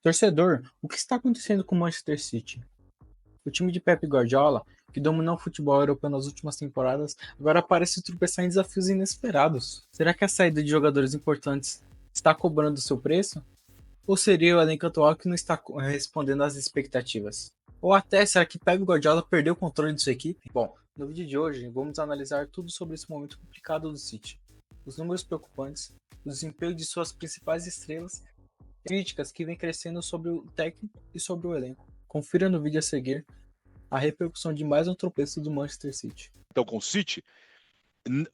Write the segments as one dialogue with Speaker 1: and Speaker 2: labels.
Speaker 1: Torcedor, o que está acontecendo com o Manchester City? O time de Pep Guardiola, que dominou o futebol europeu nas últimas temporadas, agora parece tropeçar em desafios inesperados. Será que a saída de jogadores importantes está cobrando seu preço? Ou seria o elenco atual que não está respondendo às expectativas? Ou até, será que Pep Guardiola perdeu o controle de sua equipe? Bom, no vídeo de hoje vamos analisar tudo sobre esse momento complicado do City. Os números preocupantes, o desempenho de suas principais estrelas, críticas que vem crescendo sobre o técnico e sobre o elenco. Confira no vídeo a seguir a repercussão de mais um tropeço do Manchester City.
Speaker 2: Então, com o City,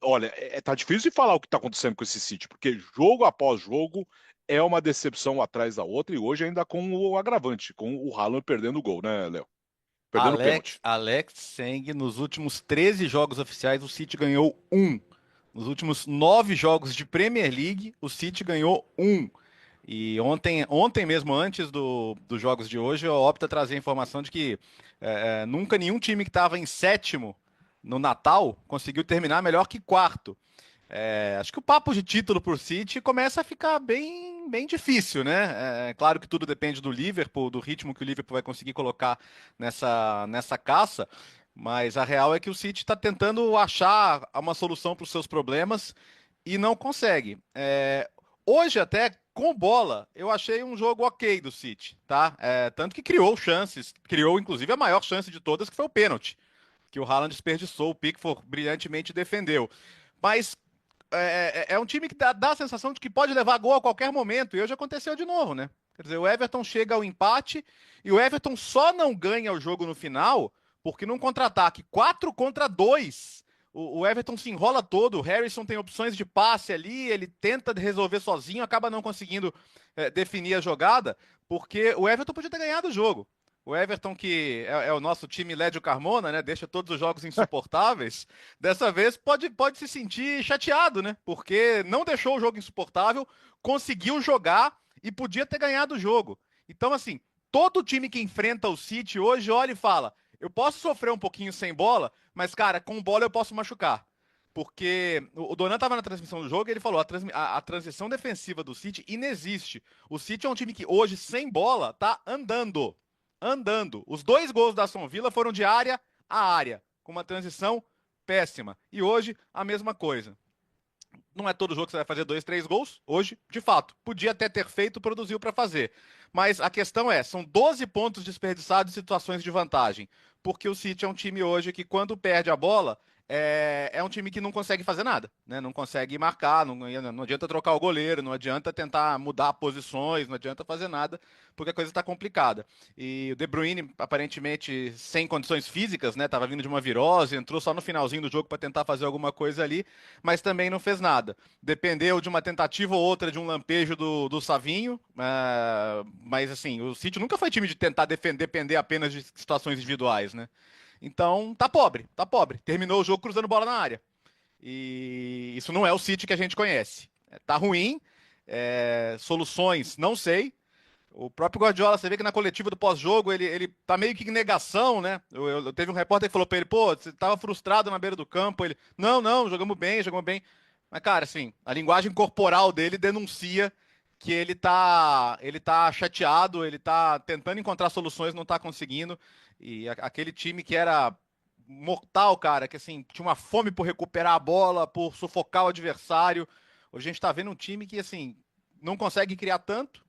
Speaker 2: olha, tá difícil de falar o que tá acontecendo com esse City, porque jogo após jogo é uma decepção atrás da outra, e hoje ainda com o agravante, com o Haaland perdendo o gol, né, Léo? Perdendo o pênalti.
Speaker 3: Alex Seng, nos últimos 13 jogos oficiais, o City ganhou 1. Nos últimos 9 jogos de Premier League, o City ganhou 1. E ontem mesmo, antes dos jogos de hoje, eu opto a trazer a informação de que nunca nenhum time que estava em sétimo no Natal conseguiu terminar melhor que quarto. Acho que o papo de título por City começa a ficar bem difícil, né? Claro que tudo depende do Liverpool, do ritmo que o Liverpool vai conseguir colocar nessa caça, mas a real é que o City está tentando achar uma solução para os seus problemas e não consegue. Hoje até, com bola, eu achei um jogo ok do City, tá? Tanto que criou chances, criou inclusive a maior chance de todas, que foi o pênalti, que o Haaland desperdiçou, o Pickford brilhantemente defendeu. Mas é um time que dá a sensação de que pode levar gol a qualquer momento, e hoje aconteceu de novo, né? Quer dizer, o Everton chega ao empate, e o Everton só não ganha o jogo no final, porque num contra-ataque 4-2, o Everton se enrola todo, o Harrison tem opções de passe ali, ele tenta resolver sozinho, acaba não conseguindo definir a jogada, porque o Everton podia ter ganhado o jogo. O Everton, que é o nosso time Lédio Carmona, né? Deixa todos os jogos insuportáveis. Dessa vez pode se sentir chateado, né? Porque não deixou o jogo insuportável, conseguiu jogar e podia ter ganhado o jogo. Então, assim, todo time que enfrenta o City hoje olha e fala: eu posso sofrer um pouquinho sem bola, mas, cara, com bola eu posso machucar. Porque o Donan estava na transmissão do jogo e ele falou: a transição defensiva do City inexiste. O City é um time que hoje, sem bola, tá andando. Os 2 gols da Aston Villa foram de área a área, com uma transição péssima. E hoje, a mesma coisa. Não é todo jogo que você vai fazer 2, 3 gols. Hoje, de fato, podia até ter feito, produziu para fazer. Mas a questão são 12 pontos desperdiçados em situações de vantagem. Porque o City é um time hoje que, quando perde a bola, é um time que não consegue fazer nada, né? Não consegue marcar, não adianta trocar o goleiro, não adianta tentar mudar posições, não adianta fazer nada, porque a coisa está complicada. E o De Bruyne, aparentemente, sem condições físicas, né? Tava vindo de uma virose, entrou só no finalzinho do jogo para tentar fazer alguma coisa ali, mas também não fez nada. Dependeu de uma tentativa ou outra de um lampejo do Savinho, mas assim, o City nunca foi time de tentar depender apenas de situações individuais, né? Então, tá pobre, tá pobre. Terminou o jogo cruzando bola na área. E isso não é o City que a gente conhece. Tá ruim, soluções, não sei. O próprio Guardiola, você vê que na coletiva do pós-jogo, ele tá meio que em negação, né? Teve um repórter que falou pra ele: pô, você tava frustrado na beira do campo. Ele: não, jogamos bem, jogamos bem. Mas, cara, assim, a linguagem corporal dele denuncia que ele tá chateado, ele tá tentando encontrar soluções, não tá conseguindo. E aquele time que era mortal, cara, que assim, tinha uma fome por recuperar a bola, por sufocar o adversário. Hoje a gente tá vendo um time que, assim, não consegue criar tanto.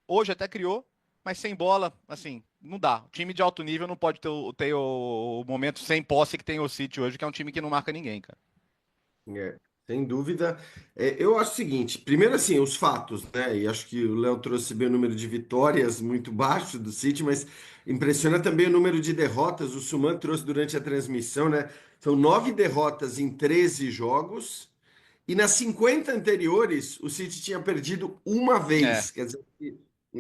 Speaker 3: Hoje até criou, mas sem bola, assim, não dá. O time de alto nível não pode ter o momento sem posse que tem o City hoje, que é um time que não marca ninguém, cara.
Speaker 4: Sem dúvida. Eu acho o seguinte, primeiro assim, os fatos, né? E acho que o Léo trouxe bem o número de vitórias muito baixo do City, mas impressiona também o número de derrotas. O Suman trouxe durante a transmissão, né? São 9 derrotas em 13 jogos, e nas 50 anteriores, o City tinha perdido uma
Speaker 3: É,
Speaker 4: vez. Quer dizer,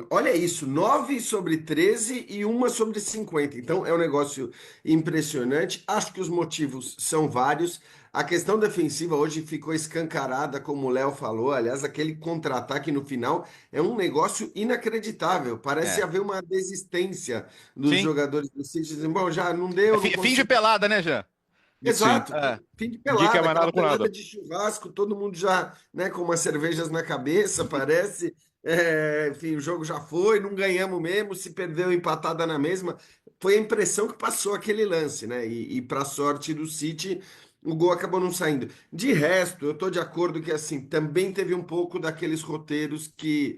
Speaker 4: olha isso, 9 sobre 13 e uma sobre 50. Então é um negócio impressionante. Acho que os motivos são vários. A questão defensiva hoje ficou escancarada, como o Léo falou. Aliás, aquele contra-ataque no final é um negócio inacreditável. Parece
Speaker 3: é.
Speaker 4: haver uma desistência dos
Speaker 3: Sim.
Speaker 4: jogadores do City. Dizem, bom, já não deu, não
Speaker 3: Fim de
Speaker 4: consigo.
Speaker 3: pelada, né, Jean?
Speaker 2: Sim.
Speaker 4: Exato,
Speaker 3: É.
Speaker 4: fim de
Speaker 2: Ninguém quer
Speaker 4: pelada,
Speaker 2: mais
Speaker 4: aquela
Speaker 2: nada com
Speaker 4: pelada
Speaker 2: nada.
Speaker 4: de churrasco, todo mundo já, né, com umas cervejas na cabeça, parece. enfim, o jogo já foi, não ganhamos mesmo, se perdeu empatada na mesma. Foi a impressão que passou aquele lance, né? E para sorte do City, o gol acabou não saindo. De resto, eu tô de acordo que assim, também teve um pouco daqueles roteiros que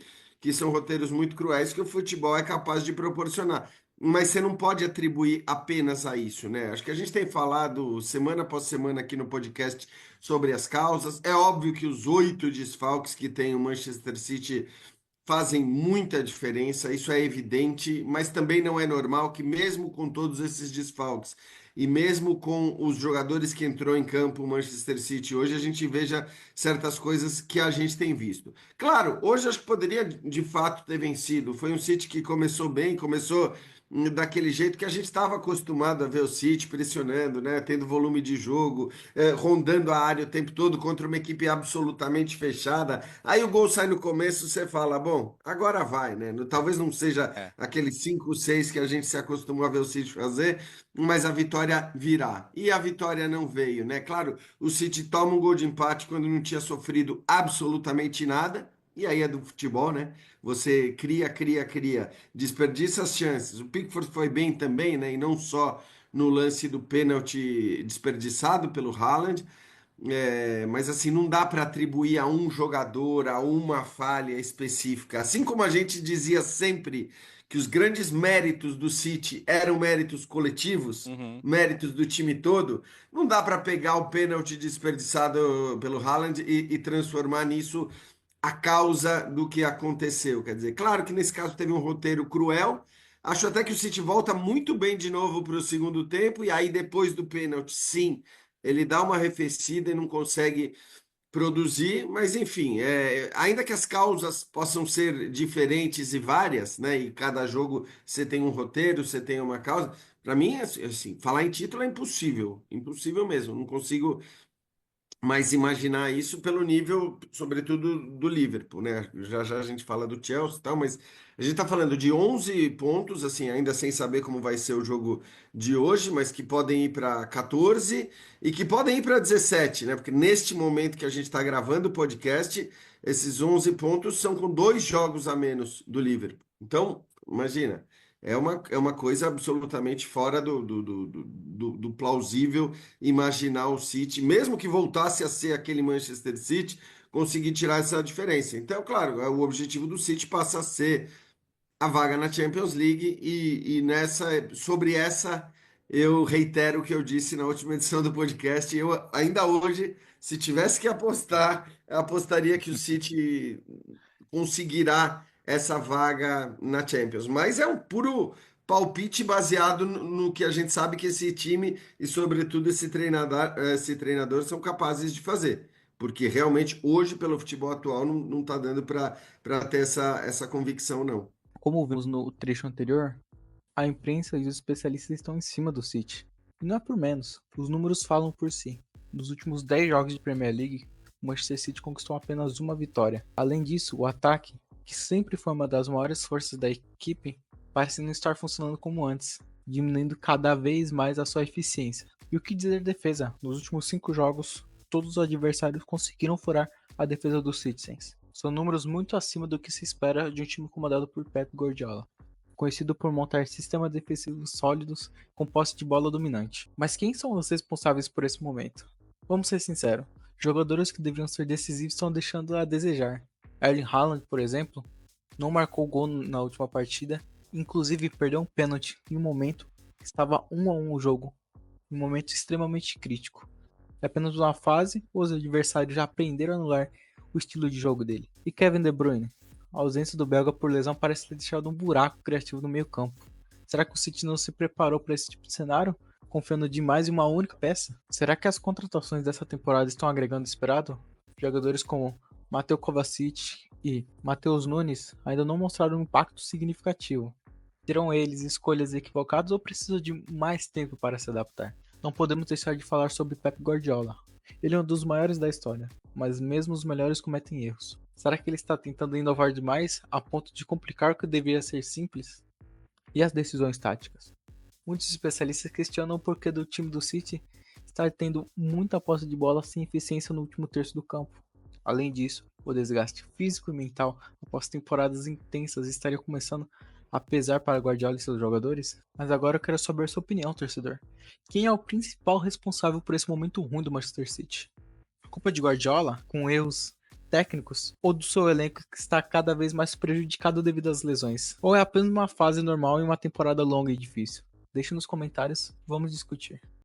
Speaker 4: são roteiros muito cruéis que o futebol é capaz de proporcionar. Mas você não pode atribuir apenas a isso, né? Acho que a gente tem falado semana após semana aqui no podcast sobre as causas. É óbvio que os 8 desfalques que tem o Manchester City fazem muita diferença, isso é evidente, mas também não é normal que, mesmo com todos esses desfalques e mesmo com os jogadores que entrou em campo o Manchester City hoje, a gente veja certas coisas que a gente tem visto. Claro, hoje acho que poderia de fato ter vencido. Foi um City que começou bem, começou daquele jeito que a gente estava acostumado a ver o City pressionando, né? Tendo volume de jogo, rondando a área o tempo todo contra uma equipe absolutamente fechada. Aí o gol sai no começo, você fala, bom, agora vai, né? Talvez não seja
Speaker 3: É.
Speaker 4: aquele 5-6 que a gente se acostumou a ver o City fazer, mas a vitória virá. E a vitória não veio, né? Claro, o City toma um gol de empate quando não tinha sofrido absolutamente nada. E aí é do futebol, né? Você cria, desperdiça as chances. O Pickford foi bem também, né? E não só no lance do pênalti desperdiçado pelo Haaland. Mas assim, não dá para atribuir a um jogador, a uma falha específica. Assim como a gente dizia sempre que os grandes méritos do City eram méritos coletivos,
Speaker 3: Uhum.
Speaker 4: méritos do time todo, não dá para pegar o pênalti desperdiçado pelo Haaland e transformar nisso a causa do que aconteceu. Quer dizer, claro que nesse caso teve um roteiro cruel. Acho até que o City volta muito bem de novo para o segundo tempo, e aí depois do pênalti, sim, ele dá uma arrefecida e não consegue produzir, mas enfim, ainda que as causas possam ser diferentes e várias, né? E cada jogo você tem um roteiro, você tem uma causa. Para mim, assim, falar em título é impossível, impossível mesmo. Não consigo mas imaginar isso pelo nível, sobretudo, do Liverpool, né? Já já a gente fala do Chelsea e tal, mas a gente tá falando de 11 pontos, assim, ainda sem saber como vai ser o jogo de hoje, mas que podem ir para 14 e que podem ir para 17, né? Porque neste momento que a gente está gravando o podcast, esses 11 pontos são com 2 jogos a menos do Liverpool. Então, imagina. É uma coisa absolutamente fora do plausível imaginar o City, mesmo que voltasse a ser aquele Manchester City, conseguir tirar essa diferença. Então, claro, o objetivo do City passa a ser a vaga na Champions League e sobre essa eu reitero o que eu disse na última edição do podcast. Eu ainda hoje, se tivesse que apostar, eu apostaria que o City conseguirá essa vaga na Champions. Mas é um puro palpite baseado no que a gente sabe que esse time e, sobretudo, esse treinador são capazes de fazer. Porque realmente hoje, pelo futebol atual, não tá dando para ter essa convicção, não.
Speaker 1: Como vimos no trecho anterior, a imprensa e os especialistas estão em cima do City. E não é por menos, os números falam por si. Nos últimos 10 jogos de Premier League, o Manchester City conquistou apenas uma vitória. Além disso, o ataque, que sempre foi uma das maiores forças da equipe, parece não estar funcionando como antes, diminuindo cada vez mais a sua eficiência. E o que dizer defesa? Nos últimos 5 jogos, todos os adversários conseguiram furar a defesa dos Citizens. São números muito acima do que se espera de um time comandado por Pep Guardiola, conhecido por montar sistemas defensivos sólidos com posse de bola dominante. Mas quem são os responsáveis por esse momento? Vamos ser sinceros, jogadores que deveriam ser decisivos estão deixando a desejar. Erling Haaland, por exemplo, não marcou gol na última partida, inclusive perdeu um pênalti em um momento que estava 1-1 o jogo, um momento extremamente crítico. É apenas uma fase, os adversários já aprenderam a anular o estilo de jogo dele. E Kevin De Bruyne? A ausência do belga por lesão parece ter deixado um buraco criativo no meio campo. Será que o City não se preparou para esse tipo de cenário, confiando demais em uma única peça? Será que as contratações dessa temporada estão agregando o esperado? Jogadores como Mateo Kovacic e Matheus Nunes ainda não mostraram um impacto significativo. Terão eles escolhas equivocadas ou precisam de mais tempo para se adaptar? Não podemos deixar de falar sobre Pep Guardiola. Ele é um dos maiores da história, mas mesmo os melhores cometem erros. Será que ele está tentando inovar demais a ponto de complicar o que deveria ser simples? E as decisões táticas? Muitos especialistas questionam o porquê do time do City estar tendo muita posse de bola sem eficiência no último terço do campo. Além disso, o desgaste físico e mental após temporadas intensas estaria começando a pesar para Guardiola e seus jogadores? Mas agora eu quero saber sua opinião, torcedor. Quem é o principal responsável por esse momento ruim do Manchester City? A culpa é de Guardiola, com erros técnicos, ou do seu elenco que está cada vez mais prejudicado devido às lesões? Ou é apenas uma fase normal em uma temporada longa e difícil? Deixe nos comentários, vamos discutir.